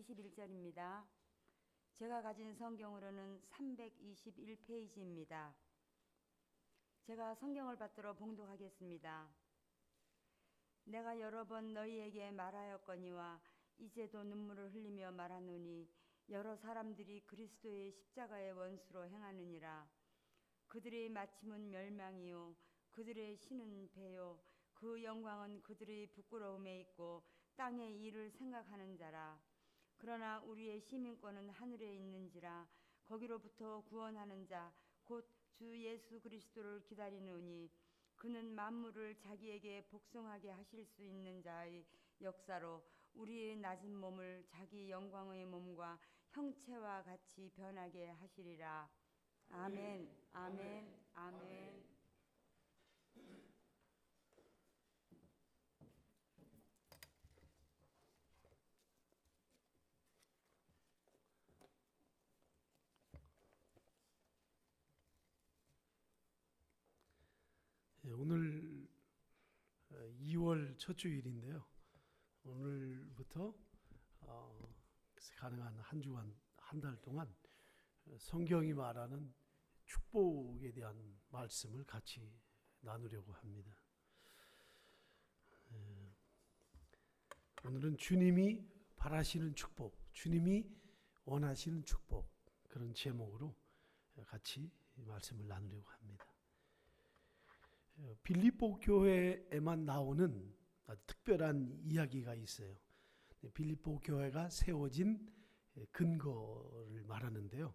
21절입니다. 제가 가진 성경으로는 321페이지입니다. 제가 성경을 받들어 봉독하겠습니다. 내가 여러 번 너희에게 말하였거니와 이제도 눈물을 흘리며 말하노니 여러 사람들이 그리스도의 십자가의 원수로 행하느니라. 그들의 마침은 멸망이요 그들의 신은 배요 그 영광은 그들의 부끄러움에 있고 땅의 일을 생각하는 자라. 그러나 우리의 시민권은 하늘에 있는지라. 거기로부터 구원하는 자 곧 주 예수 그리스도를 기다리노니 그는 만물을 자기에게 복종하게 하실 수 있는 자의 역사로 우리의 낮은 몸을 자기 영광의 몸과 형체와 같이 변하게 하시리라. 아멘, 아멘, 아멘. 오늘 2월 첫 주일인데요. 오늘부터 가능한 한 주간, 한 달 동안 성경이 말하는 축복에 대한 말씀을 같이 나누려고 합니다. 오늘은 주님이 바라시는 축복, 주님이 원하시는 축복, 그런 제목으로 같이 말씀을 나누려고 합니다. 빌립보 교회에만 나오는 아주 특별한 이야기가 있어요. 빌립보 교회가 세워진 근거를 말하는데요.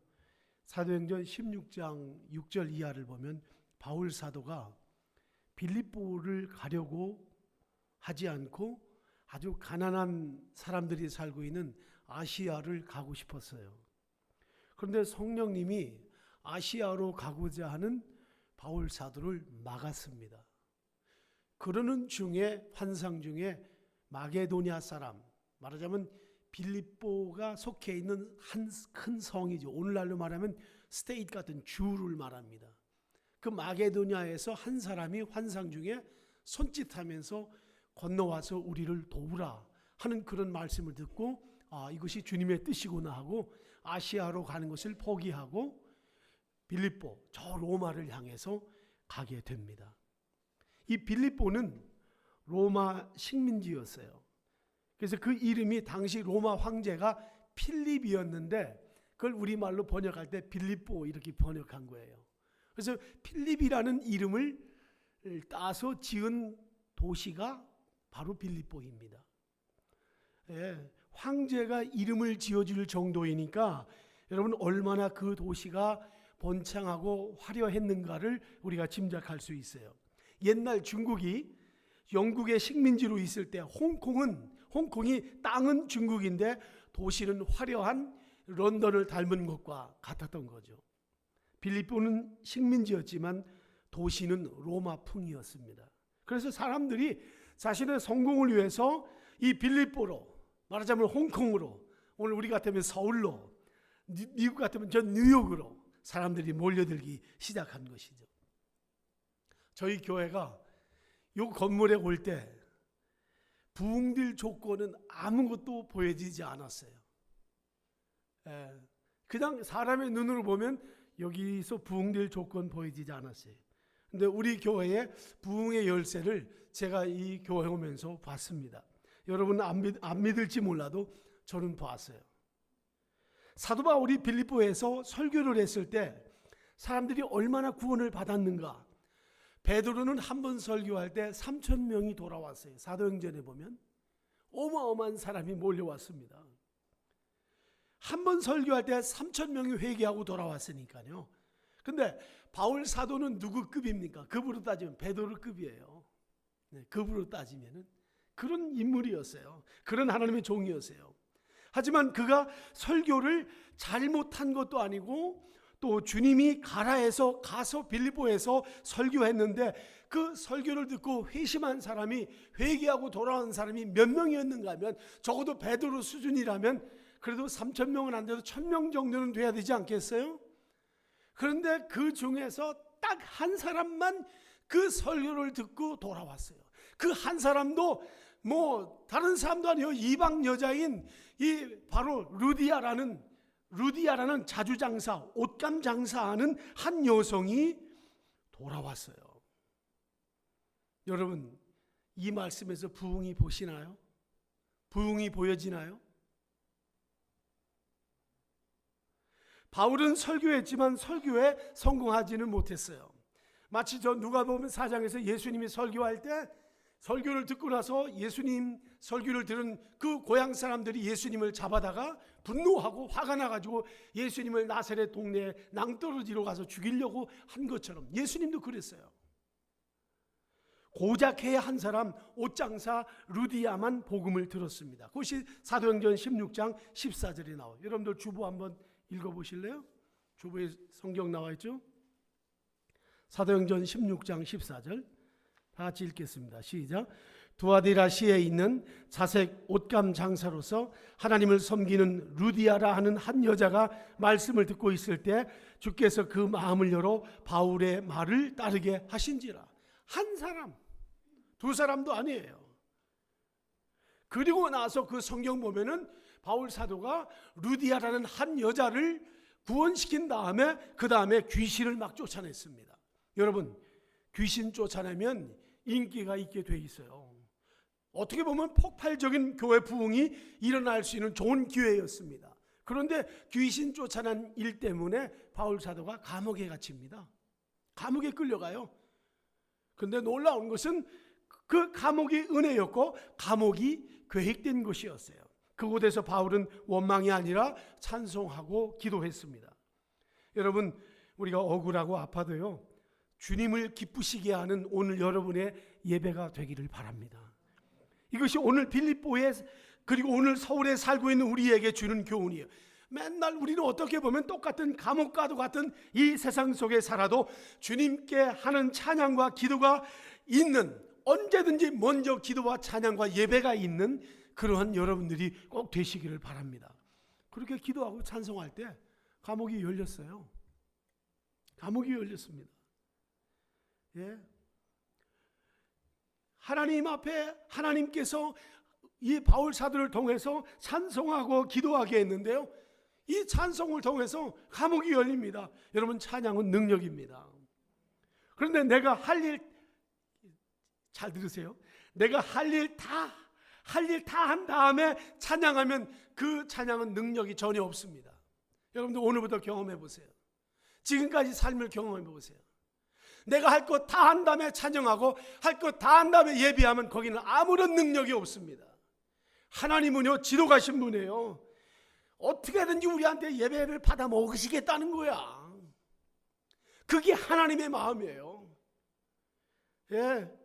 사도행전 16장 6절 이하를 보면 바울 사도가 빌립보를 가려고 하지 않고 아주 가난한 사람들이 살고 있는 아시아를 가고 싶었어요. 그런데 성령님이 아시아로 가고자 하는 바울 사도를 막았습니다. 그러는 중에 환상 중에 마게도냐 사람, 말하자면 빌립보가 속해 있는 한 큰 성이죠. 오늘날로 말하면 스테이트 같은 주를 말합니다. 그 마게도냐에서 한 사람이 환상 중에 손짓하면서 건너와서 우리를 도우라 하는 그런 말씀을 듣고 이것이 주님의 뜻이구나 하고 아시아로 가는 것을 포기하고 빌립보, 저 로마를 향해서 가게 됩니다. 이 빌립보는 로마 식민지였어요. 그래서 그 이름이 당시 로마 황제가 필립이었는데 그걸 우리말로 번역할 때 빌립보 이렇게 번역한 거예요. 그래서 필립이라는 이름을 따서 지은 도시가 바로 빌립보입니다. 황제가 이름을 지어줄 정도이니까 여러분 얼마나 그 도시가 번창하고 화려했는가를 우리가 짐작할 수 있어요. 옛날 중국이 영국의 식민지로 있을 때 홍콩이 땅은 중국인데 도시는 화려한 런던을 닮은 것과 같았던 거죠. 빌립보는 식민지였지만 도시는 로마풍이었습니다. 그래서 사람들이 자신의 성공을 위해서 이 빌립보로, 말하자면 홍콩으로, 오늘 우리 같으면 서울로, 미국 같으면 저 뉴욕으로 사람들이 몰려들기 시작한 것이죠. 저희 교회가 이 건물에 올 때 부흥될 조건은 아무것도 보여지지 않았어요. 그냥 사람의 눈으로 보면 여기서 부흥될 조건 보여지지 않았어요. 근데 우리 교회의 부흥의 열쇠를 제가 이 교회 오면서 봤습니다. 여러분 안 믿을지 몰라도 저는 봤어요. 사도 바울이 빌립보에서 설교를 했을 때 사람들이 얼마나 구원을 받았는가. 베드로는 한 번 설교할 때 3,000명이 돌아왔어요. 사도행전에 보면 어마어마한 사람이 몰려왔습니다. 한 번 설교할 때 3,000명이 회개하고 돌아왔으니까요. 근데 바울 사도는 누구 급입니까? 급으로 따지면 베드로 급이에요. 급으로 따지면은 그런 인물이었어요. 그런 하나님의 종이었어요. 하지만 그가 설교를 잘못한 것도 아니고 또 주님이 가라 해서 가서 빌립보에서 설교했는데 그 설교를 듣고 회심한 사람이, 회개하고 돌아온 사람이 몇 명이었는가 하면 적어도 베드로 수준이라면 그래도 3,000명은 안 돼도 1,000명 정도는 돼야 되지 않겠어요? 그런데 그 중에서 딱 한 사람만 그 설교를 듣고 돌아왔어요. 그 한 사람도 다른 사람도 아니요, 이방 여자인 이 바로 루디아라는 자주장사, 옷감 장사하는 한 여성이 돌아왔어요. 여러분, 이 말씀에서 부흥이 보시나요? 부흥이 보여지나요? 바울은 설교했지만 설교에 성공하지는 못했어요. 마치 저 누가복음 4장에서 예수님이 설교할 때 설교를 듣고 나서 예수님 설교를 들은 그 고향 사람들이 예수님을 잡아다가 분노하고 화가 나가지고 예수님을 나사렛 동네에 낭떠러지로 가서 죽이려고 한 것처럼 예수님도 그랬어요. 고작 해야 한 사람 옷장사 루디아만 복음을 들었습니다. 그것이 사도행전 16장 14절에 나와요. 여러분들 주보 한번 읽어보실래요? 주보에 성경 나와 있죠? 사도행전 16장 14절 다 같이 읽겠습니다. 시작. 두아디라시에 있는 자색 옷감 장사로서 하나님을 섬기는 루디아라 하는 한 여자가 말씀을 듣고 있을 때 주께서 그 마음을 열어 바울의 말을 따르게 하신지라. 한 사람, 두 사람도 아니에요. 그리고 나서 그 성경 보면은 바울 사도가 루디아라는 한 여자를 구원시킨 다음에 그 다음에 귀신을 막 쫓아냈습니다. 여러분, 귀신 쫓아내면 인기가 있게 돼 있어요. 어떻게 보면 폭발적인 교회 부흥이 일어날 수 있는 좋은 기회였습니다. 그런데 귀신 쫓아낸 일 때문에 바울 사도가 감옥에 갇힙니다. 감옥에 끌려가요. 그런데 놀라운 것은 그 감옥이 은혜였고 감옥이 계획된 것이었어요. 그곳에서 바울은 원망이 아니라 찬송하고 기도했습니다. 여러분, 우리가 억울하고 아파도요, 주님을 기쁘시게 하는 오늘 여러분의 예배가 되기를 바랍니다. 이것이 오늘 빌립보에 그리고 오늘 서울에 살고 있는 우리에게 주는 교훈이에요. 맨날 우리는 어떻게 보면 똑같은 감옥과도 같은 이 세상 속에 살아도 주님께 하는 찬양과 기도가 있는, 언제든지 먼저 기도와 찬양과 예배가 있는 그러한 여러분들이 꼭 되시기를 바랍니다. 그렇게 기도하고 찬송할 때 감옥이 열렸어요. 감옥이 열렸습니다. 예. 하나님 앞에 하나님께서 이 바울 사도를 통해서 찬송하고 기도하게 했는데요, 이 찬송을 통해서 감옥이 열립니다. 여러분, 찬양은 능력입니다. 그런데 내가 할 일, 잘 들으세요, 내가 할 일 다 한 다음에 찬양하면 그 찬양은 능력이 전혀 없습니다. 여러분들 오늘부터 경험해 보세요. 지금까지 삶을 경험해 보세요. 내가 할 것 다 한 다음에 찬양하고 할 것 다 한 다음에 예배하면 거기는 아무런 능력이 없습니다. 하나님은요, 지도가신 분이에요. 어떻게든지 우리한테 예배를 받아 먹으시겠다는 거야. 그게 하나님의 마음이에요. 예.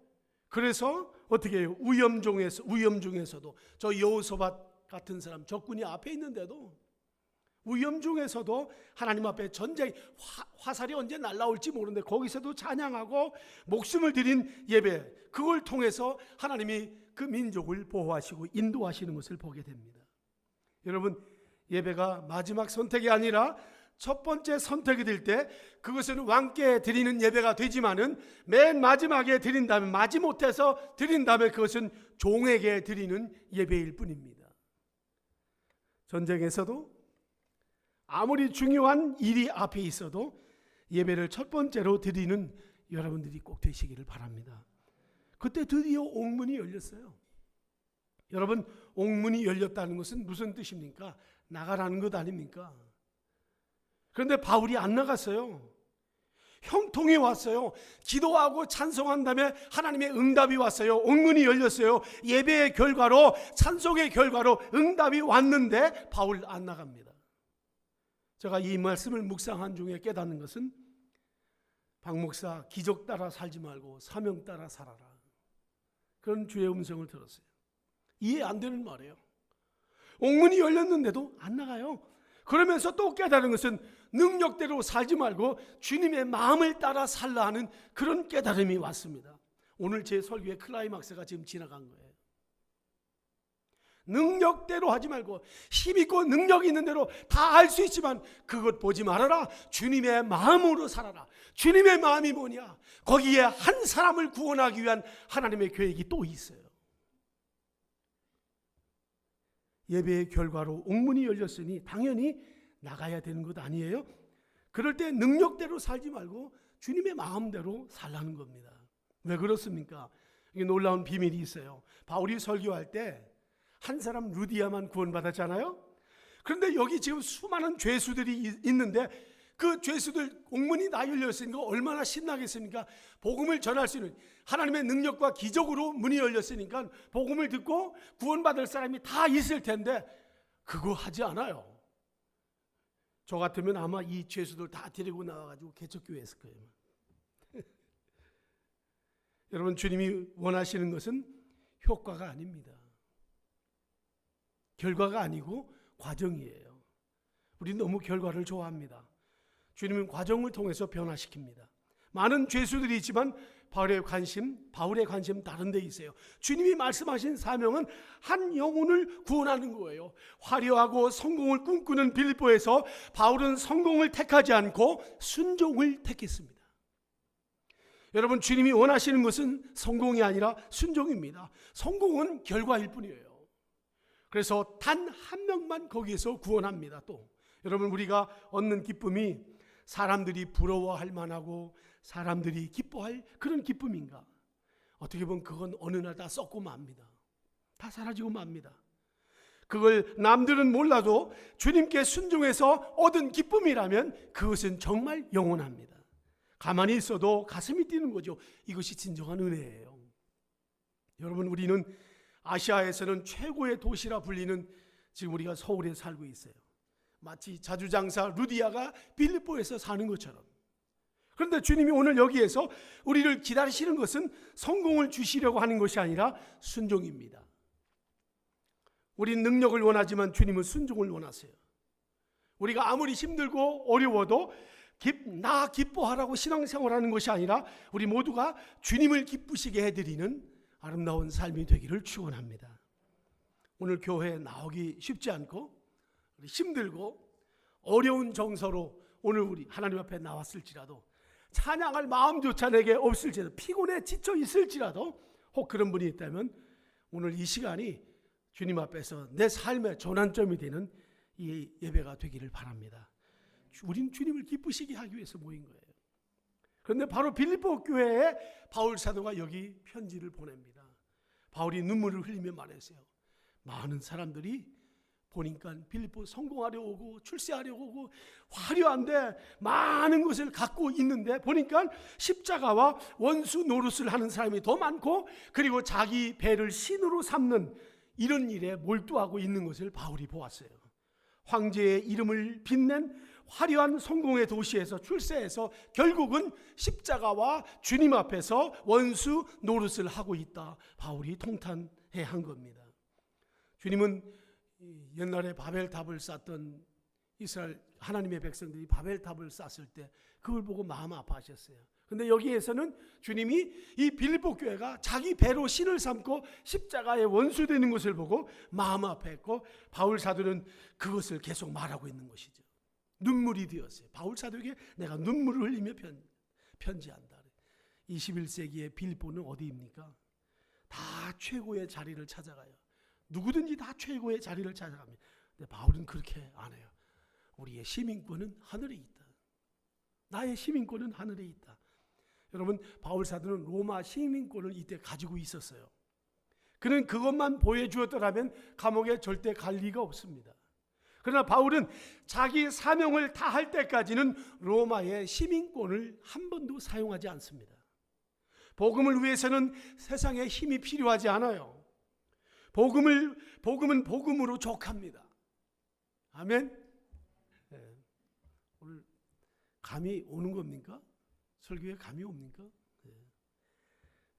그래서 어떻게 해요? 위험 중에서도 저 여호사밧 같은 사람 적군이 앞에 있는데도 위험 중에서도 하나님 앞에 전쟁, 화살이 언제 날아올지 모르는데 거기서도 찬양하고 목숨을 드린 예배, 그걸 통해서 하나님이 그 민족을 보호하시고 인도하시는 것을 보게 됩니다. 여러분, 예배가 마지막 선택이 아니라 첫 번째 선택이 될 때 그것은 왕께 드리는 예배가 되지만은 맨 마지막에 드린다면, 마지못해서 드린다면 그것은 종에게 드리는 예배일 뿐입니다. 전쟁에서도 아무리 중요한 일이 앞에 있어도 예배를 첫 번째로 드리는 여러분들이 꼭 되시기를 바랍니다. 그때 드디어 옥문이 열렸어요. 여러분, 옥문이 열렸다는 것은 무슨 뜻입니까? 나가라는 것 아닙니까? 그런데 바울이 안 나갔어요. 형통이 왔어요. 기도하고 찬송한 다음에 하나님의 응답이 왔어요. 옥문이 열렸어요. 예배의 결과로, 찬송의 결과로 응답이 왔는데 바울 안 나갑니다. 제가 이 말씀을 묵상한 중에 깨닫는 것은, 박 목사, 기적 따라 살지 말고 사명 따라 살아라, 그런 주의 음성을 들었어요. 이해 안 되는 말이에요. 옥문이 열렸는데도 안 나가요. 그러면서 또 깨달은 것은 능력대로 살지 말고 주님의 마음을 따라 살라 하는 그런 깨달음이 왔습니다. 오늘 제 설교의 클라이막스가 지금 지나간 거예요. 능력대로 하지 말고 힘있고 능력이 있는 대로 다 할 수 있지만 그것 보지 말아라. 주님의 마음으로 살아라. 주님의 마음이 뭐냐? 거기에 한 사람을 구원하기 위한 하나님의 계획이 또 있어요. 예배의 결과로 옥문이 열렸으니 당연히 나가야 되는 것 아니에요? 그럴 때 능력대로 살지 말고 주님의 마음대로 살라는 겁니다. 왜 그렇습니까? 이게 놀라운 비밀이 있어요. 바울이 설교할 때 한 사람 루디아만 구원받았잖아요. 그런데 여기 지금 수많은 죄수들이 있는데 그 죄수들 옥문이 다 열렸으니까 얼마나 신나겠습니까? 복음을 전할 수 있는 하나님의 능력과 기적으로 문이 열렸으니까 복음을 듣고 구원받을 사람이 다 있을 텐데 그거 하지 않아요. 저 같으면 아마 이 죄수들 다 데리고 나와가지고 개척교회 했을 거예요. 여러분, 주님이 원하시는 것은 효과가 아닙니다. 결과가 아니고 과정이에요. 우리 너무 결과를 좋아합니다. 주님은 과정을 통해서 변화시킵니다. 많은 죄수들이 있지만 바울의 관심 다른 데 있어요. 주님이 말씀하신 사명은 한 영혼을 구원하는 거예요. 화려하고 성공을 꿈꾸는 빌립보에서 바울은 성공을 택하지 않고 순종을 택했습니다. 여러분, 주님이 원하시는 것은 성공이 아니라 순종입니다. 성공은 결과일 뿐이에요. 그래서 단 한 명만 거기에서 구원합니다. 또 여러분, 우리가 얻는 기쁨이 사람들이 부러워할 만하고 사람들이 기뻐할 그런 기쁨인가? 어떻게 보면 그건 어느 날 다 썩고 맙니다. 다 사라지고 맙니다. 그걸 남들은 몰라도 주님께 순종해서 얻은 기쁨이라면 그것은 정말 영원합니다. 가만히 있어도 가슴이 뛰는 거죠. 이것이 진정한 은혜예요. 여러분, 우리는 아시아에서는 최고의 도시라 불리는 지금 우리가 서울에 살고 있어요. 마치 자주장사 루디아가 빌립보에서 사는 것처럼. 그런데 주님이 오늘 여기에서 우리를 기다리시는 것은 성공을 주시려고 하는 것이 아니라 순종입니다. 우린 능력을 원하지만 주님은 순종을 원하세요. 우리가 아무리 힘들고 어려워도 나 기뻐하라고 신앙생활하는 것이 아니라 우리 모두가 주님을 기쁘시게 해드리는 아름다운 삶이 되기를 축원합니다. 오늘 교회에 나오기 쉽지 않고 힘들고 어려운 정서로 오늘 우리 하나님 앞에 나왔을지라도 찬양할 마음조차 내게 없을지라도 피곤해 지쳐 있을지라도 혹 그런 분이 있다면 오늘 이 시간이 주님 앞에서 내 삶의 전환점이 되는 이 예배가 되기를 바랍니다. 우린 주님을 기쁘시게 하기 위해서 모인 거예요. 그런데 바로 빌립보 교회에 바울 사도가 여기 편지를 보냅니다. 바울이 눈물을 흘리며 말했어요. 많은 사람들이 보니까 빌립보 성공하려 오고 출세하려 오고 화려한데 많은 것을 갖고 있는데 보니까 십자가와 원수 노릇을 하는 사람이 더 많고 그리고 자기 배를 신으로 삼는 이런 일에 몰두하고 있는 것을 바울이 보았어요. 황제의 이름을 빛낸 화려한 성공의 도시에서 출세해서 결국은 십자가와 주님 앞에서 원수 노릇을 하고 있다. 바울이 통탄해 한 겁니다. 주님은 옛날에 바벨탑을 쌓던 이스라엘 하나님의 백성들이 바벨탑을 쌓았을 때 그걸 보고 마음 아파하셨어요. 그런데 여기에서는 주님이 이 빌립보 교회가 자기 배로 신을 삼고 십자가의 원수 되는 것을 보고 마음 아파했고 바울 사도는 그것을 계속 말하고 있는 것이죠. 눈물이 되었어요. 바울 사도에게 내가 눈물을 흘리며 편지한다. 21세기의 빌립보는 어디입니까? 다 최고의 자리를 찾아가요. 누구든지 다 최고의 자리를 찾아갑니다. 근데 바울은 그렇게 안 해요. 우리의 시민권은 하늘에 있다. 나의 시민권은 하늘에 있다. 여러분, 바울 사도는 로마 시민권을 이때 가지고 있었어요. 그는 그것만 보여주었더라면 감옥에 절대 갈 리가 없습니다. 그러나 바울은 자기 사명을 다할 때까지는 로마의 시민권을 한 번도 사용하지 않습니다. 복음을 위해서는 세상에 힘이 필요하지 않아요. 복음은 복음으로 족합니다. 아멘. 네. 오늘 감이 오는 겁니까? 설교에 감이 옵니까? 네.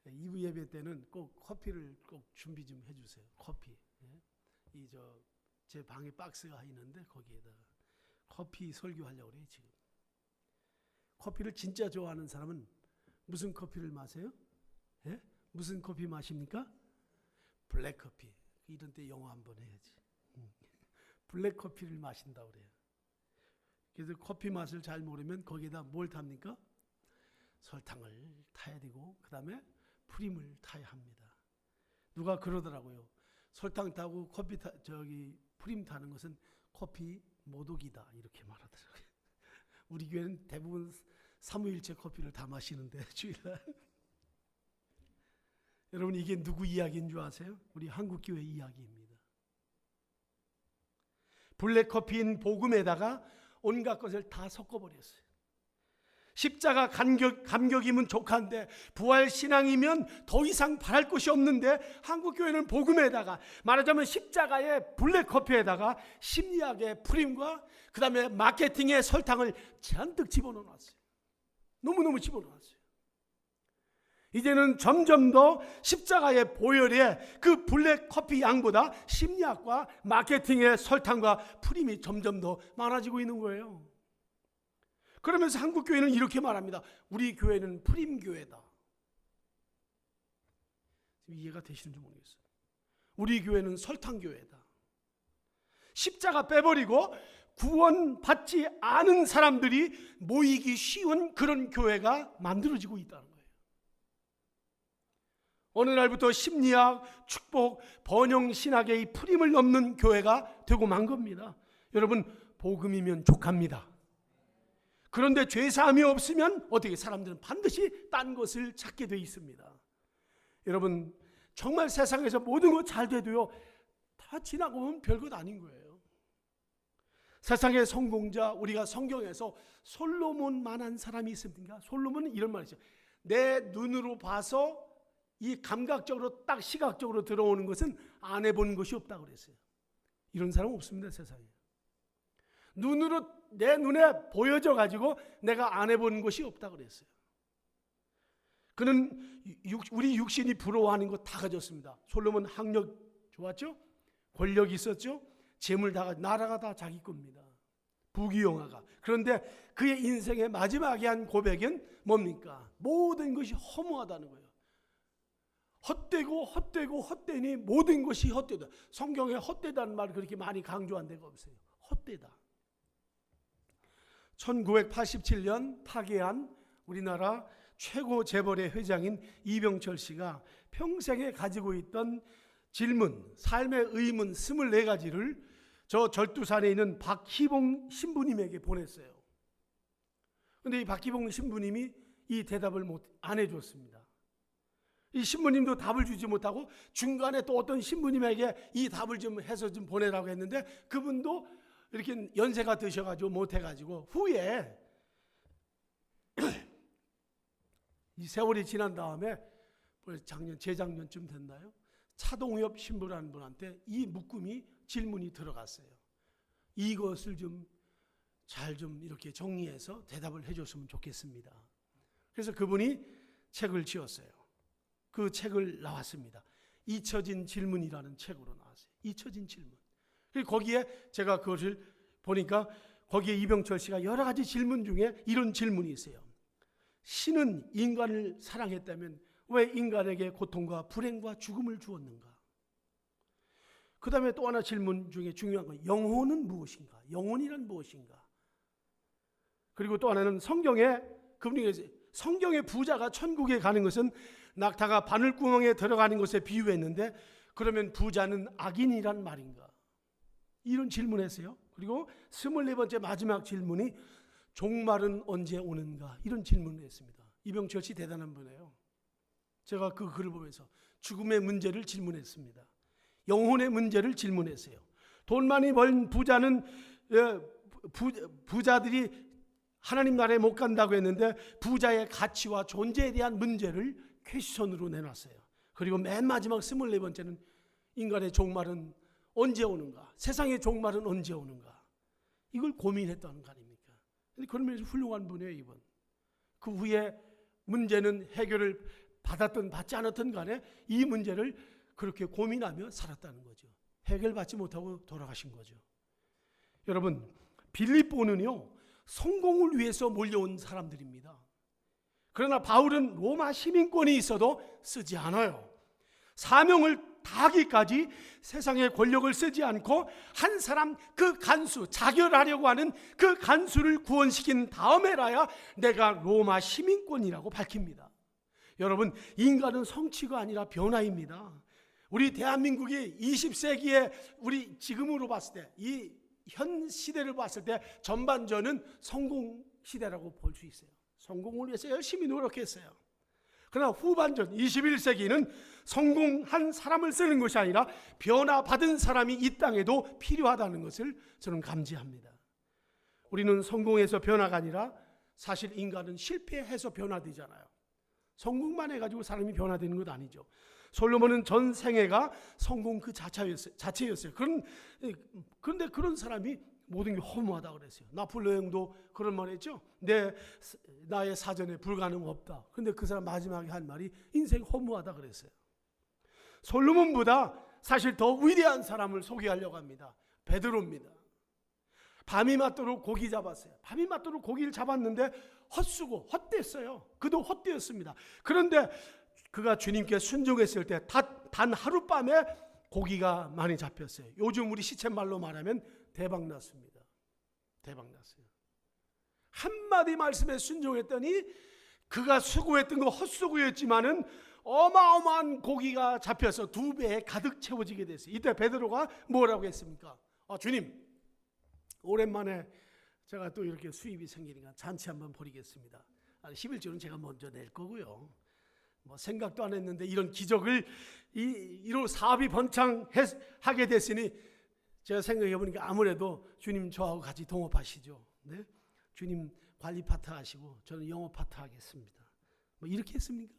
2부 예배 때는 꼭 커피를 꼭 준비 좀 해주세요. 커피. 네. 제 방에 박스가 있는데 거기에다가 커피 설교하려고 그래요. 지금 커피를 진짜 좋아하는 사람은 무슨 커피를 마세요? 예? 무슨 커피 마십니까? 블랙커피. 이런 때 영어 한번 해야지. 블랙커피를 마신다고 그래요. 그래서 커피 맛을 잘 모르면 거기에다 뭘 탑니까? 설탕을 타야 되고 그 다음에 프림을 타야 합니다. 누가 그러더라고요. 설탕 타고 프림 타는 것은 커피 모독이다 이렇게 말하더라고요. 우리 교회는 대부분 삼위일체 커피를 다 마시는데 주일날. 여러분 이게 누구 이야기인 줄 아세요? 우리 한국교회 이야기입니다. 블랙커피인 복음에다가 온갖 것을 다 섞어버렸어요. 십자가 감격이면 족한데 부활신앙이면 더 이상 바랄 것이 없는데 한국교회는 복음에다가 말하자면 십자가의 블랙커피에다가 심리학의 프림과 그 다음에 마케팅의 설탕을 잔뜩 집어넣어놨어요. 너무너무 집어넣었어요. 이제는 점점 더 십자가의 보혈에 그 블랙커피 양보다 심리학과 마케팅의 설탕과 프림이 점점 더 많아지고 있는 거예요. 그러면서 한국교회는 이렇게 말합니다. 우리 교회는 프림교회다. 이해가 되시는지 모르겠어요. 우리 교회는 설탕교회다. 십자가 빼버리고 구원받지 않은 사람들이 모이기 쉬운 그런 교회가 만들어지고 있다는 거예요. 어느 날부터 심리학, 축복, 번영신학의 이 프림을 넘는 교회가 되고 만 겁니다. 여러분 복음이면 족합니다. 그런데 죄사함이 없으면 어떻게 사람들은 반드시 딴 것을 찾게 돼 있습니다. 여러분 정말 세상에서 모든 것 잘 돼도요 다 지나고 보면 별것 아닌 거예요. 세상의 성공자, 우리가 성경에서 솔로몬만한 사람이 있습니까? 솔로몬은 이런 말이죠. 내 눈으로 봐서 이 감각적으로 딱 시각적으로 들어오는 것은 안 해본 것이 없다고 그랬어요. 이런 사람 없습니다, 세상에. 내 눈에 보여져 가지고 내가 안 해본 것이 없다고 그랬어요. 그는 우리 육신이 부러워하는 거 다 가졌습니다. 솔로몬 학력 좋았죠? 권력이 있었죠? 재물 다 나라가 다 자기 겁니다. 부귀영화가. 그런데 그의 인생의 마지막에 한 고백은 뭡니까? 모든 것이 허무하다는 거예요. 헛되니 모든 것이 헛되다. 성경에 헛되다는 말을 그렇게 많이 강조한 데가 없어요. 헛되다. 1987년 파괴한 우리나라 최고 재벌의 회장인 이병철 씨가 평생에 가지고 있던 질문, 삶의 의문 24가지를 저 절두산에 있는 박희봉 신부님에게 보냈어요. 그런데 이 박희봉 신부님이 이 대답을 안 해줬습니다. 이 신부님도 답을 주지 못하고 중간에 또 어떤 신부님에게 이 답을 좀 해서 좀 보내라고 했는데 그분도 이렇게 연세가 드셔가지고 못해가지고 후에 이 세월이 지난 다음에 재작년쯤 됐나요? 차동엽 신부라는 분한테 이 묶음이 질문이 들어갔어요. 이것을 잘 이렇게 정리해서 대답을 해줬으면 좋겠습니다. 그래서 그분이 책을 지었어요. 그 책을 나왔습니다. 잊혀진 질문이라는 책으로 나왔어요. 잊혀진 질문. 거기에 제가 그것을 보니까 거기에 이병철 씨가 여러 가지 질문 중에 이런 질문이 있어요. 신은 인간을 사랑했다면 왜 인간에게 고통과 불행과 죽음을 주었는가? 그 다음에 또 하나 질문 중에 중요한 건 영혼은 무엇인가? 영혼이란 무엇인가? 그리고 또 하나는 성경의 부자가 천국에 가는 것은 낙타가 바늘구멍에 들어가는 것에 비유했는데 그러면 부자는 악인이란 말인가? 이런 질문했어요. 그리고 24번째 마지막 질문이 종말은 언제 오는가? 이런 질문을 했습니다. 이병철 씨 대단한 분이에요. 제가 그 글을 보면서 죽음의 문제를 질문했습니다. 영혼의 문제를 질문했어요. 돈 많이 벌 부자들이 하나님 나라에 못 간다고 했는데 부자의 가치와 존재에 대한 문제를 퀘스천으로 내놨어요. 그리고 맨 마지막 24번째는 인간의 종말은 언제 오는가? 세상의 종말은 언제 오는가? 이걸 고민했다는 거 아닙니까? 그런 면에서 훌륭한 분이에요, 이분. 그 후에 문제는 해결을 받았든 받지 않았든 간에 이 문제를 그렇게 고민하며 살았다는 거죠. 해결받지 못하고 돌아가신 거죠. 여러분, 빌립보는요, 성공을 위해서 몰려온 사람들입니다. 그러나 바울은 로마 시민권이 있어도 쓰지 않아요. 사명을 다하기까지 세상의 권력을 쓰지 않고 한 사람 그 간수, 자결하려고 하는 그 간수를 구원시킨 다음에라야 내가 로마 시민권이라고 밝힙니다. 여러분, 인간은 성취가 아니라 변화입니다. 우리 대한민국이 20세기에 우리 지금으로 봤을 때, 이 현 시대를 봤을 때 전반전은 성공 시대라고 볼 수 있어요. 성공을 위해서 열심히 노력했어요. 그러나 후반전 21세기는 성공한 사람을 쓰는 것이 아니라 변화받은 사람이 이 땅에도 필요하다는 것을 저는 감지합니다. 우리는 성공해서 변화가 아니라 사실 인간은 실패해서 변화되잖아요. 성공만 해가지고 사람이 변화되는 것 아니죠. 솔로몬은 전 생애가 성공 그 자체였어요. 그런데 그런 사람이 모든 게 허무하다 그랬어요. 나폴레옹도 그런 말 했죠. 나의 사전에 불가능 없다. 근데 그 사람 마지막에 한 말이 인생 허무하다 그랬어요. 솔로몬보다 사실 더 위대한 사람을 소개하려고 합니다. 베드로입니다. 밤이 맞도록 고기 잡았어요. 밤이 맞도록 고기를 잡았는데 헛수고 헛됐어요. 그도 헛되었습니다. 그런데 그가 주님께 순종했을 때 단 하룻밤에 고기가 많이 잡혔어요. 요즘 우리 시쳇말로 말하면 대박 났습니다. 대박 났어요. 한마디 말씀에 순종했더니 그가 수고했던 거 헛수고였지만은 어마어마한 고기가 잡혀서 2배에 가득 채워지게 됐어요. 이때 베드로가 뭐라고 했습니까? 주님, 오랜만에 제가 또 이렇게 수입이 생기니까 잔치 한번 벌이겠습니다. 11조는 제가 먼저 낼 거고요. 생각도 안 했는데 이런 기적을 이로 사업이 번창하게 됐으니 제가 생각해 보니까 아무래도 주님 저하고 같이 동업하시죠. 네? 주님 관리 파트 하시고 저는 영업 파트 하겠습니다. 이렇게 했습니까?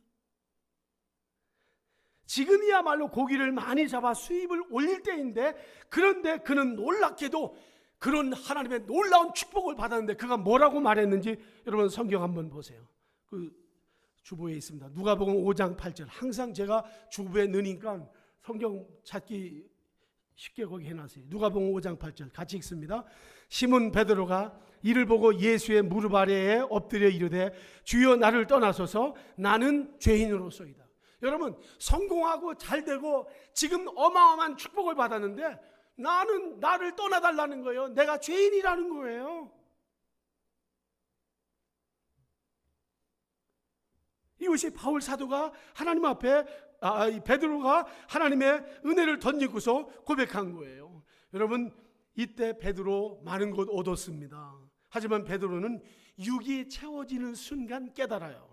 지금이야말로 고기를 많이 잡아 수입을 올릴 때인데, 그런데 그는 놀랍게도 그런 하나님의 놀라운 축복을 받았는데 그가 뭐라고 말했는지 여러분 성경 한번 보세요. 그 주보에 있습니다. 누가복음 5장 8절. 항상 제가 주보에 넣으니까 성경 찾기 쉽게 거기 해놨어요. 누가복음 5장 8절 같이 읽습니다. 시몬 베드로가 이를 보고 예수의 무릎 아래에 엎드려 이르되 주여 나를 떠나소서 나는 죄인으로소이다. 여러분, 성공하고 잘되고 지금 어마어마한 축복을 받았는데 나를 떠나달라는 거예요. 내가 죄인이라는 거예요. 이것이 바울 사도가 하나님 앞에 베드로가 하나님의 은혜를 던지고서 고백한 거예요. 여러분, 이때 베드로 많은 것 얻었습니다. 하지만 베드로는 육이 채워지는 순간 깨달아요.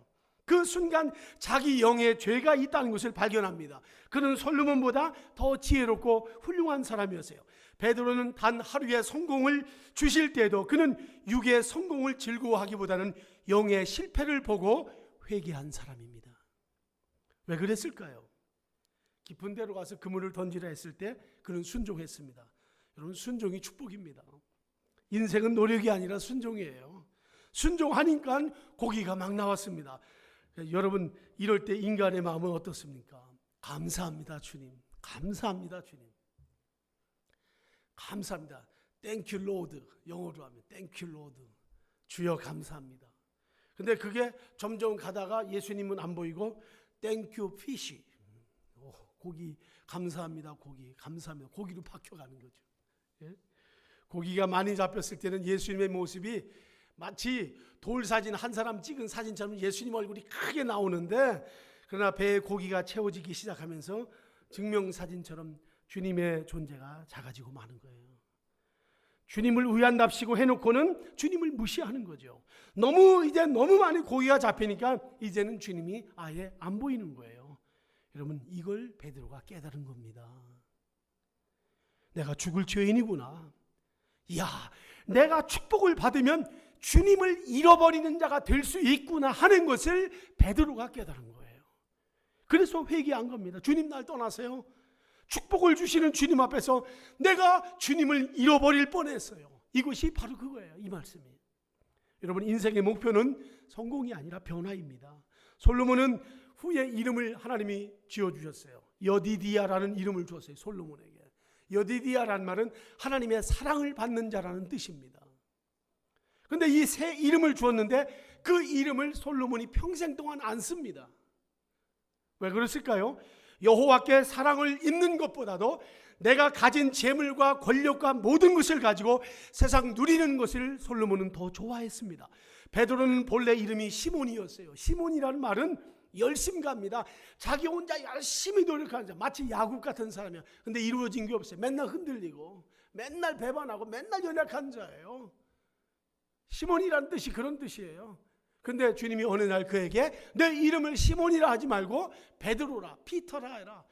그 순간 자기 영의 죄가 있다는 것을 발견합니다. 그는 솔로몬보다 더 지혜롭고 훌륭한 사람이었어요. 베드로는 단 하루의 성공을 주실 때에도 그는 육의 성공을 즐거워하기보다는 영의 실패를 보고 회개한 사람입니다. 왜 그랬을까요? 깊은 데로 가서 그물을 던지라 했을 때 그는 순종했습니다. 여러분, 순종이 축복입니다. 인생은 노력이 아니라 순종이에요. 순종하니까 고기가 막 나왔습니다. 여러분, 이럴 때 인간의 마음은 어떻습니까? 감사합니다 주님, 감사합니다 주님, 감사합니다. Thank you Lord. 영어로 하면 Thank you Lord. 주여 감사합니다. 근데 그게 점점 가다가 예수님은 안 보이고 Thank you fish. 고기 감사합니다. 고기 감사합니다. 고기로 바뀌어가는 거죠. 예? 고기가 많이 잡혔을 때는 예수님의 모습이 마치 돌사진 한 사람 찍은 사진처럼 예수님 얼굴이 크게 나오는데, 그러나 배에 고기가 채워지기 시작하면서 증명사진처럼 주님의 존재가 작아지고 마는 거예요. 주님을 위한답시고 해놓고는 주님을 무시하는 거죠. 이제 너무 많이 고기가 잡히니까 이제는 주님이 아예 안 보이는 거예요. 여러분, 이걸 베드로가 깨달은 겁니다. 내가 죽을 죄인이구나. 이야, 내가 축복을 받으면 주님을 잃어버리는 자가 될 수 있구나 하는 것을 베드로가 깨달은 거예요. 그래서 회개한 겁니다. 주님 날 떠나세요. 축복을 주시는 주님 앞에서 내가 주님을 잃어버릴 뻔했어요. 이것이 바로 그거예요. 이 말씀이. 여러분, 인생의 목표는 성공이 아니라 변화입니다. 솔로몬은 후에 이름을 하나님이 지어주셨어요. 여디디야라는 이름을 주었어요. 솔로몬에게. 여디디야라는 말은 하나님의 사랑을 받는 자라는 뜻입니다. 그런데 이 새 이름을 주었는데 그 이름을 솔로몬이 평생 동안 안 씁니다. 왜 그랬을까요? 여호와께 사랑을 입는 것보다도 내가 가진 재물과 권력과 모든 것을 가지고 세상 누리는 것을 솔로몬은 더 좋아했습니다. 베드로는 본래 이름이 시몬이었어요. 시몬이라는 말은 열심갑니다. 자기 혼자 열심히 노력하는 자, 마치 야곱 같은 사람이야. 근데 이루어진 게 없어요. 맨날 흔들리고 맨날 배반하고 맨날 연약한 자예요. 시몬이라는 뜻이 그런 뜻이에요. 근데 주님이 어느 날 그에게 내 이름을 시몬이라 하지 말고 베드로라, 피터라 해라.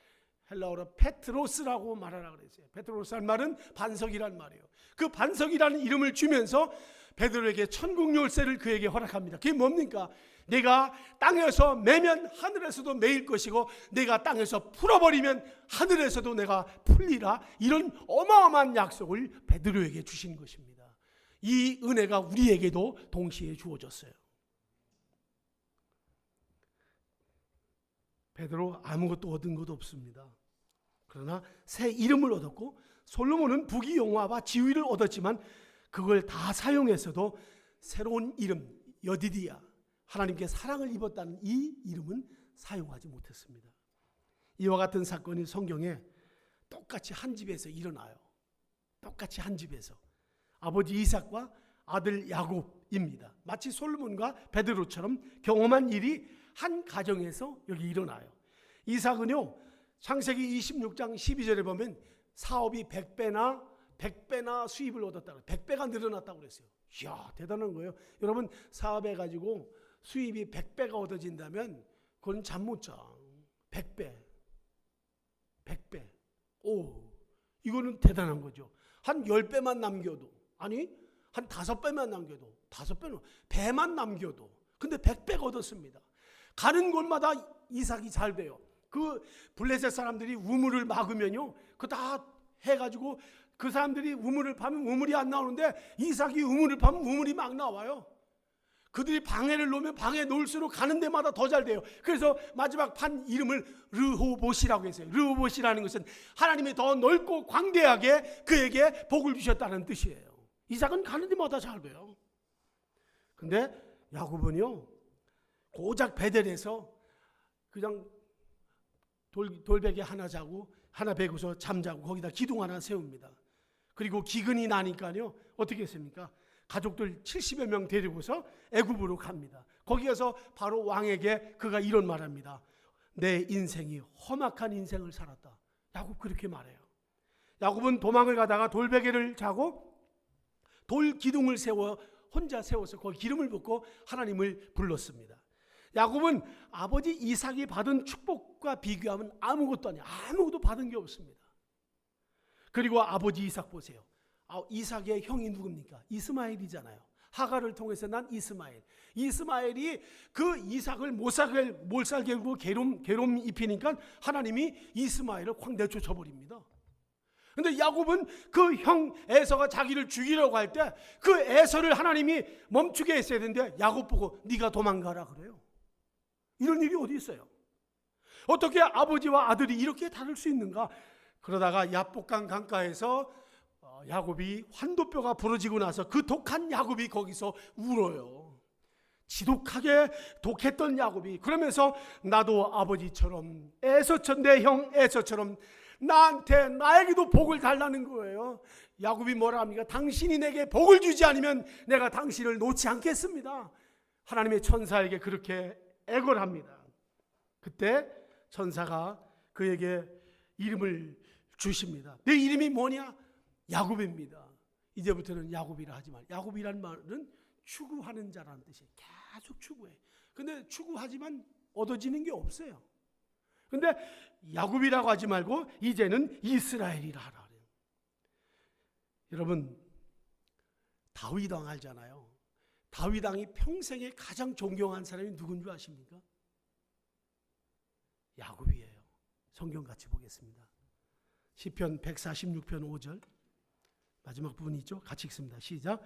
헬라어로 페트로스라고 말하라 그랬어요. 페트로스란 말은 반석이란 말이에요. 그 반석이라는 이름을 주면서 베드로에게 천국 열쇠를 그에게 허락합니다. 그게 뭡니까? 내가 땅에서 매면 하늘에서도 매일 것이고 내가 땅에서 풀어버리면 하늘에서도 내가 풀리라. 이런 어마어마한 약속을 베드로에게 주신 것입니다. 이 은혜가 우리에게도 동시에 주어졌어요. 베드로 아무것도 얻은 것도 없습니다. 그러나 새 이름을 얻었고 솔로몬은 부귀 영화와 지위를 얻었지만 그걸 다 사용해서도 새로운 이름 여디디야, 하나님께 사랑을 입었다는 이 이름은 사용하지 못했습니다. 이와 같은 사건이 성경에 똑같이 한 집에서 일어나요. 똑같이 한 집에서 아버지 이삭과 아들 야곱입니다. 마치 솔로몬과 베드로처럼 경험한 일이 한 가정에서 여기 일어나요. 이삭은요, 창세기 26장 12절에 보면 사업이 100배나 수입을 얻었다고, 100배가 늘어났다고 그랬어요. 이야, 대단한 거예요. 여러분, 사업해 가지고 수입이 100배가 얻어진다면 그건 잠 못 자. 100배. 오, 이거는 대단한 거죠. 한 10배만 남겨도, 아니 한 5배만 남겨도, 5배는 배만 남겨도, 근데 100배가 얻었습니다. 가는 곳마다 이삭이 잘 돼요. 그 블레셋 사람들이 우물을 막으면요, 그 다 해가지고 그 사람들이 우물을 파면 우물이 안 나오는데 이삭이 우물을 파면 우물이 막 나와요. 그들이 방해를 놓으면 방해 놓을수록 가는 데마다 더 잘 돼요. 그래서 마지막 판 이름을 르호봇이라고 했어요. 르호봇이라는 것은 하나님이 더 넓고 광대하게 그에게 복을 주셨다는 뜻이에요. 이삭은 가는 데마다 잘 돼요. 근데 야곱은요, 고작 베델에서 그냥 돌베개 하나 자고 하나 베고서 잠자고 거기다 기둥 하나 세웁니다. 그리고 기근이 나니까요, 어떻게 했습니까? 가족들 70여 명 데리고서 애굽으로 갑니다. 거기 가서 바로 왕에게 그가 이런 말합니다. 내 인생이 험악한 인생을 살았다. 야곱 그렇게 말해요. 야곱은 도망을 가다가 돌베개를 자고 돌 기둥을 세워 혼자 세워서 거기 기름을 붓고 하나님을 불렀습니다. 야곱은 아버지 이삭이 받은 축복과 비교하면 아무것도 아니에요. 아무것도 받은 게 없습니다. 그리고 아버지 이삭 보세요. 이삭의 형이 누굽니까? 이스마엘이잖아요. 하갈을 통해서 난 이스마엘. 이스마엘이 그 이삭을 못 살게 하고 괴로움 입히니까 하나님이 이스마엘을 확 내쫓아버립니다. 근데 야곱은 그 형 에서가 자기를 죽이려고 할 때 그 에서를 하나님이 멈추게 했어야 되는데 야곱 보고 네가 도망가라 그래요. 이런 일이 어디 있어요? 어떻게 아버지와 아들이 이렇게 다를 수 있는가? 그러다가 야복강 강가에서 야곱이 환도뼈가 부러지고 나서 그 독한 야곱이 거기서 울어요. 지독하게 독했던 야곱이 그러면서 나도 아버지처럼 내 형 에서처럼 나에게도 복을 달라는 거예요. 야곱이 뭐라 합니까? 당신이 내게 복을 주지 않으면 내가 당신을 놓지 않겠습니다. 하나님의 천사에게 그렇게 애걸합니다. 그때 천사가 그에게 이름을 주십니다. 내 이름이 뭐냐? 야곱입니다. 이제부터는 야곱이라 하지 말. 야곱이란 말은 추구하는 자라는 뜻이에요. 계속 추구해. 근데 추구하지만 얻어지는 게 없어요. 근데 야곱이라고 하지 말고 이제는 이스라엘이라 하라. 여러분, 다윗 왕 알잖아요. 다윗 왕이 평생에 가장 존경한 사람이 누군 줄 아십니까? 야곱이에요. 성경 같이 보겠습니다. 시편 146편 5절 마지막 부분이 있죠. 같이 읽습니다. 시작.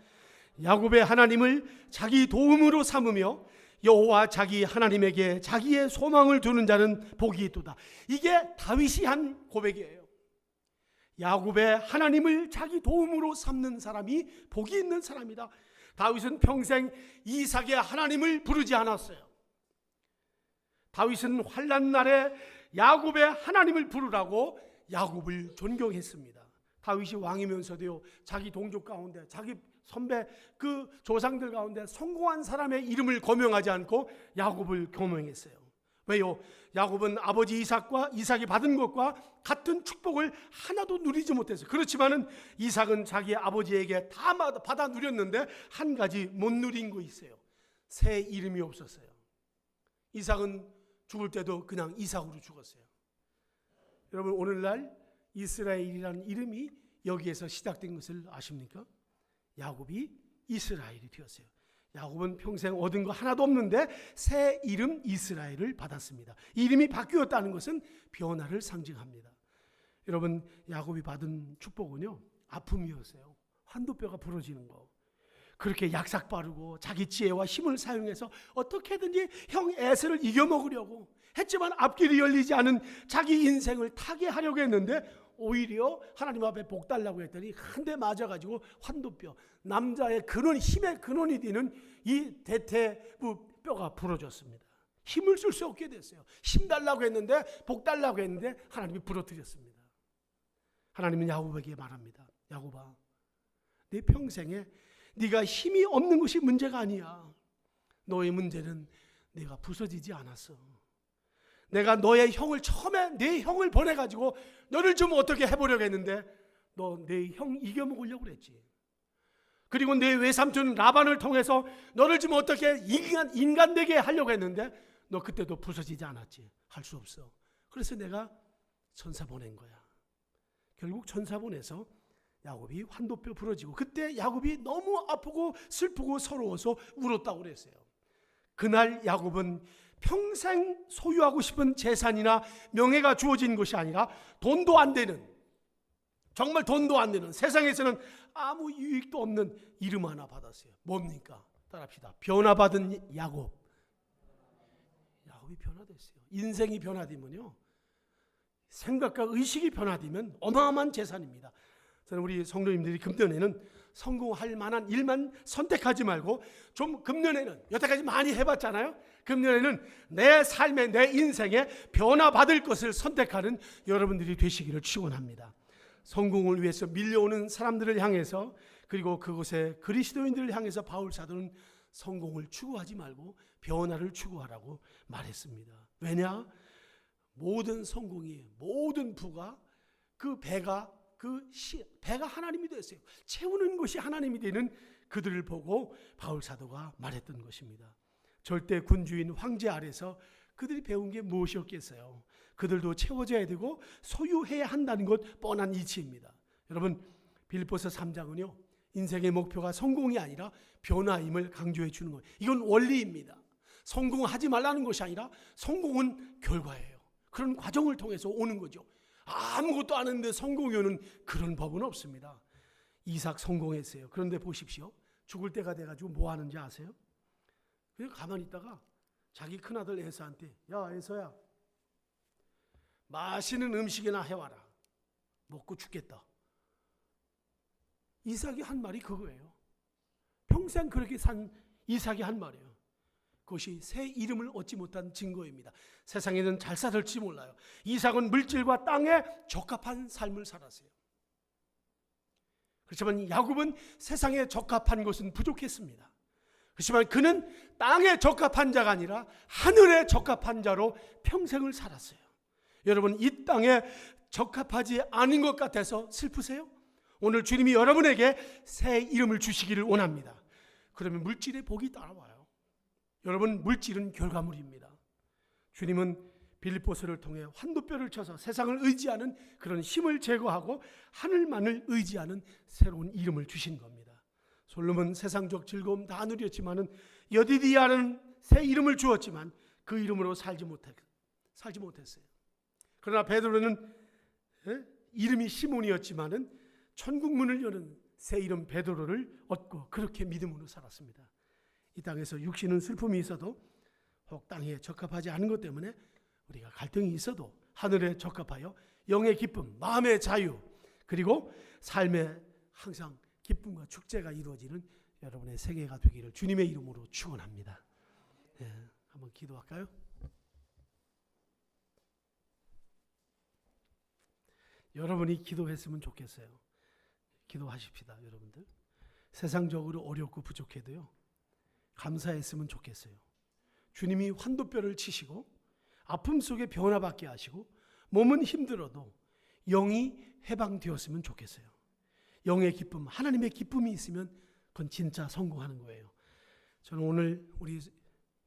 야곱의 하나님을 자기 도움으로 삼으며 여호와 자기 하나님에게 자기의 소망을 두는 자는 복이 있도다. 이게 다윗이 한 고백이에요. 야곱의 하나님을 자기 도움으로 삼는 사람이 복이 있는 사람이다. 다윗은 평생 이삭의 하나님을 부르지 않았어요. 다윗은 환난 날에 야곱의 하나님을 부르라고 야곱을 존경했습니다. 다윗이 왕이면서도요, 자기 동족 가운데 자기 선배 그 조상들 가운데 성공한 사람의 이름을 거명하지 않고 야곱을 거명했어요. 왜요? 야곱은 아버지 이삭이 받은 것과 같은 축복을 하나도 누리지 못했어요. 그렇지만은 이삭은 자기 아버지에게 다 받아 누렸는데 한 가지 못 누린 거 있어요. 새 이름이 없었어요. 이삭은 죽을 때도 그냥 이삭으로 죽었어요. 여러분, 오늘날 이스라엘이라는 이름이 여기에서 시작된 것을 아십니까? 야곱이 이스라엘이 되었어요. 야곱은 평생 얻은 거 하나도 없는데 새 이름 이스라엘을 받았습니다. 이름이 바뀌었다는 것은 변화를 상징합니다. 여러분, 야곱이 받은 축복은요, 아픔이었어요. 환도뼈가 부러지는 거. 그렇게 약삭 바르고 자기 지혜와 힘을 사용해서 어떻게든지 형 에서를 이겨먹으려고 했지만 앞길이 열리지 않은 자기 인생을 타개하려고 했는데 오히려 하나님 앞에 복 달라고 했더니 한 대 맞아가지고 환도뼈, 남자의 근원, 힘의 근원이 되는 이 대퇴부 뼈가 부러졌습니다. 힘을 쓸 수 없게 됐어요. 힘 달라고 했는데, 복 달라고 했는데 하나님이 부러뜨렸습니다. 하나님은 야곱에게 말합니다. 야곱아, 네 평생에 네가 힘이 없는 것이 문제가 아니야. 너의 문제는 네가 부서지지 않았어. 내가 너의 형을 처음에 내 형을 보내가지고 너를 좀 어떻게 해보려고 했는데 너 내 형 이겨먹으려고 그랬지. 그리고 내 외삼촌 라반을 통해서 너를 좀 어떻게 인간 되게 하려고 했는데 너 그때도 부서지지 않았지. 할 수 없어. 그래서 내가 천사 보낸 거야. 결국 천사 보내서 야곱이 환도뼈 부러지고, 그때 야곱이 너무 아프고 슬프고 서러워서 울었다고 그랬어요. 그날 야곱은 평생 소유하고 싶은 재산이나 명예가 주어진 것이 아니라 돈도 안 되는, 정말 돈도 안 되는, 세상에서는 아무 유익도 없는 이름 하나 받았어요. 뭡니까? 따라합시다. 변화받은 야곱. 야곱이 변화됐어요. 인생이 변화되면요, 생각과 의식이 변화되면 어마어마한 재산입니다. 저는 우리 성도님들이 금년에는 성공할 만한 일만 선택하지 말고 좀 금년에는, 여태까지 많이 해봤잖아요. 금년에는 내 삶에, 내 인생에 변화받을 것을 선택하는 여러분들이 되시기를 축원합니다. 성공을 위해서 밀려오는 사람들을 향해서, 그리고 그곳에 그리스도인들을 향해서 바울 사도는 성공을 추구하지 말고 변화를 추구하라고 말했습니다. 왜냐? 모든 성공이, 모든 부가 그 배가 하나님이 됐어요. 채우는 것이 하나님이 되는 그들을 보고 바울 사도가 말했던 것입니다. 절대 군주인 황제 아래서 그들이 배운 게 무엇이었겠어요? 그들도 채워져야 되고 소유해야 한다는 것 뻔한 이치입니다. 여러분, 빌립보서 3장은요, 인생의 목표가 성공이 아니라 변화임을 강조해 주는 거예요. 이건 원리입니다. 성공하지 말라는 것이 아니라 성공은 결과예요. 그런 과정을 통해서 오는 거죠. 아무것도 안 했는데 성공이 오는 그런 법은 없습니다. 이삭 성공했어요. 그런데 보십시오. 죽을 때가 돼가지고 뭐 하는지 아세요? 그냥 가만히 있다가 자기 큰아들 에서한테, 야 에서야, 맛있는 음식이나 해와라. 먹고 죽겠다. 이삭이 한 말이 그거예요. 평생 그렇게 산 이삭이 한 말이에요. 그것이 새 이름을 얻지 못한 증거입니다. 세상에는 잘 살을지 몰라요. 이삭은 물질과 땅에 적합한 삶을 살았어요. 그렇지만 야곱은 세상에 적합한 것은 부족했습니다. 그렇지만 그는 땅에 적합한 자가 아니라 하늘에 적합한 자로 평생을 살았어요. 여러분, 이 땅에 적합하지 않은 것 같아서 슬프세요? 오늘 주님이 여러분에게 새 이름을 주시기를 원합니다. 그러면 물질의 복이 따라와요. 여러분, 물질은 결과물입니다. 주님은 빌립보서를 통해 환도뼈를 쳐서 세상을 의지하는 그런 힘을 제거하고 하늘만을 의지하는 새로운 이름을 주신 겁니다. 솔로몬 세상적 즐거움 다 누렸지만은 여디디아라는 새 이름을 주었지만 그 이름으로 살지 못했어요. 그러나 베드로는 이름이 시몬이었지만은 천국 문을 여는 새 이름 베드로를 얻고 그렇게 믿음으로 살았습니다. 이 땅에서 육신은 슬픔이 있어도 혹 땅에 적합하지 않은 것 때문에 우리가 갈등이 있어도 하늘에 적합하여 영의 기쁨, 마음의 자유, 그리고 삶에 항상 기쁨과 축제가 이루어지는 여러분의 생애가 되기를 주님의 이름으로 축원합니다. 한번 기도할까요? 여러분이 기도했으면 좋겠어요. 기도하십시다, 여러분들. 세상적으로 어렵고 부족해도요, 감사했으면 좋겠어요. 주님이 환도뼈를 치시고 아픔 속에 변화받게 하시고 몸은 힘들어도 영이 해방되었으면 좋겠어요. 영의 기쁨, 하나님의 기쁨이 있으면 그건 진짜 성공하는 거예요. 저는 오늘 우리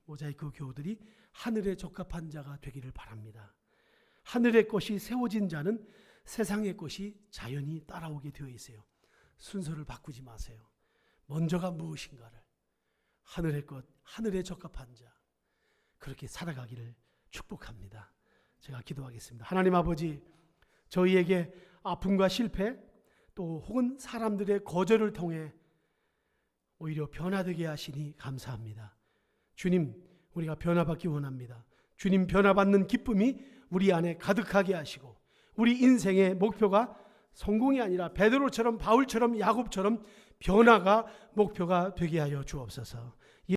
모자이크 교우들이 하늘에 적합한 자가 되기를 바랍니다. 하늘의 것이 세워진 자는 세상의 것이 자연히 따라오게 되어 있어요. 순서를 바꾸지 마세요. 먼저가 무엇인가를 하늘의 것, 하늘에 적합한 자 그렇게 살아가기를 축복합니다. 제가 기도하겠습니다. 하나님 아버지, 저희에게 아픔과 실패 또 혹은 사람들의 거절을 통해 오히려 변화되게 하시니 감사합니다. 주님, 우리가 변화받기 원합니다. 주님 변화받는 기쁨이 우리 안에 가득하게 하시고 우리 인생의 목표가 성공이 아니라 베드로처럼 바울처럼 야곱처럼 변화가 목표가 되게 하여 주옵소서.